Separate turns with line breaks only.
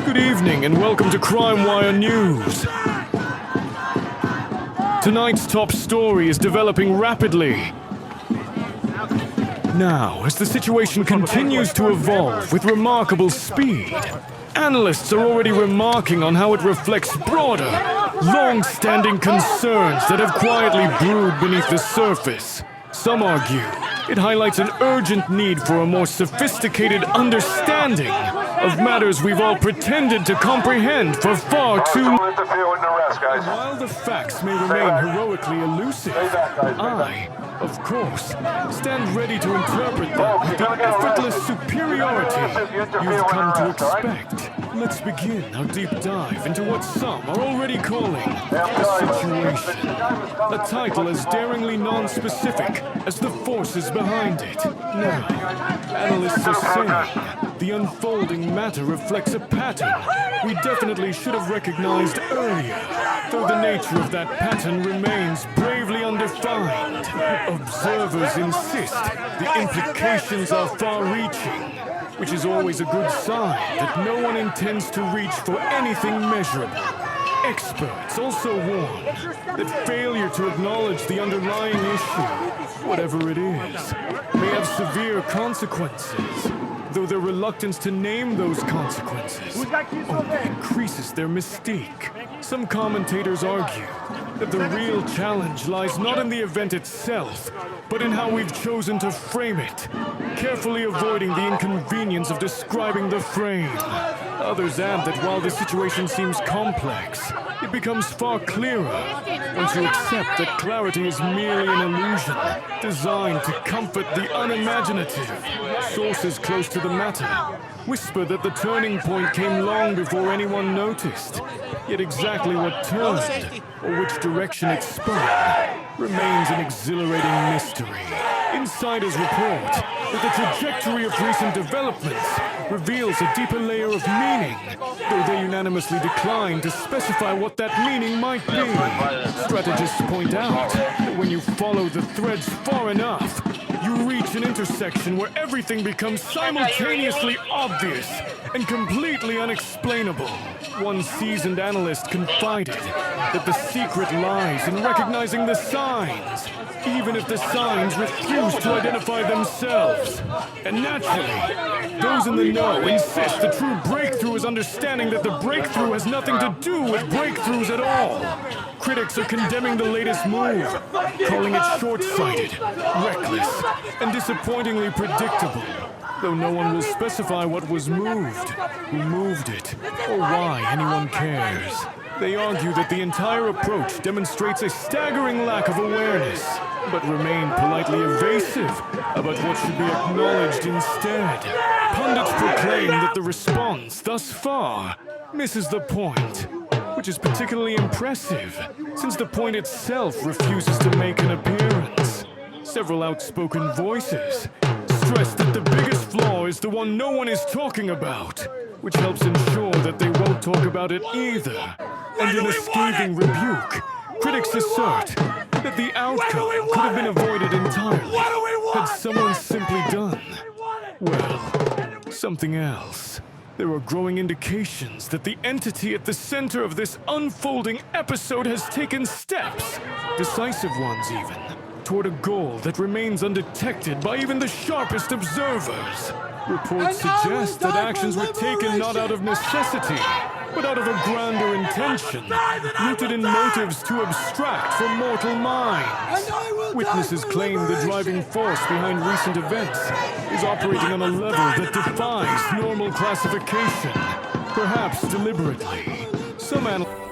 Good evening and welcome to Crime Wire News. Tonight's top story is developing rapidly. Now, as the situation continues to evolve with remarkable speed, analysts are already remarking on how it reflects broader, long-standing concerns that have quietly brewed beneath the surface. Some argue it highlights an urgent need for a more sophisticated understanding of matters we've all pretended to comprehend for far too long. While the facts may remain heroically elusive, I, of course, stand ready to interpret them with the effortless superiority you've come to expect. Let's begin our deep dive into what some are already calling a situation. A title as daringly non-specific as the forces behind it. Now, analysts are saying the unfolding matter reflects a pattern we definitely should have recognized earlier, though the nature of that pattern remains bravely undefined. Observers insist the implications are far-reaching, which is always a good sign that no one intends to reach for anything measurable. Experts also warn that failure to acknowledge the underlying issue, whatever it is, may have severe consequences, though their reluctance to name those consequences only increases their mystique. Some commentators argue that the real challenge lies not in the event itself, but in how we've chosen to frame it, carefully avoiding the inconvenience of describing the frame. Others add that while the situation seems complex, it becomes far clearer once you accept that clarity is merely an illusion designed to comfort the unimaginative. Sources close to the matter whisper that the turning point came long before anyone noticed, yet exactly what turned, or which direction it spun, remains an exhilarating mystery. Insiders report that the trajectory of recent developments reveals a deeper layer of meaning, though they unanimously decline to specify what that meaning might be. Strategists point out that when you follow the threads far enough, you reach an intersection where everything becomes simultaneously obvious and completely unexplainable. One seasoned analyst confided that the secret lies in recognizing the signs, even if the signs refuse to identify themselves. And naturally, those in the know insist the true breakthrough is understanding that the breakthrough has nothing to do with breakthroughs at all. Critics are condemning the latest move, calling it short-sighted, reckless, and disappointingly predictable, though no one will specify what was moved, who moved it, or why anyone cares. They argue that the entire approach demonstrates a staggering lack of awareness, but remain politely evasive about what should be acknowledged instead. Pundits proclaim that the response, thus far, misses the point, which is particularly impressive, since the point itself refuses to make an appearance. Several outspoken voices stress that the biggest flaw is the one no one is talking about, which helps ensure that they won't talk about it either. And in a scathing rebuke, critics assert that the outcome could have been avoided entirely had someone simply done, well, something else. There are growing indications that the entity at the center of this unfolding episode has taken steps, decisive ones even, toward a goal that remains undetected by even the sharpest observers. Reports suggest that actions were taken not out of necessity, but out of a grander intention, rooted in motives too abstract for mortal minds. Witnesses claim the driving force behind recent events is operating on a level that defies normal classification, perhaps deliberately. Some analysts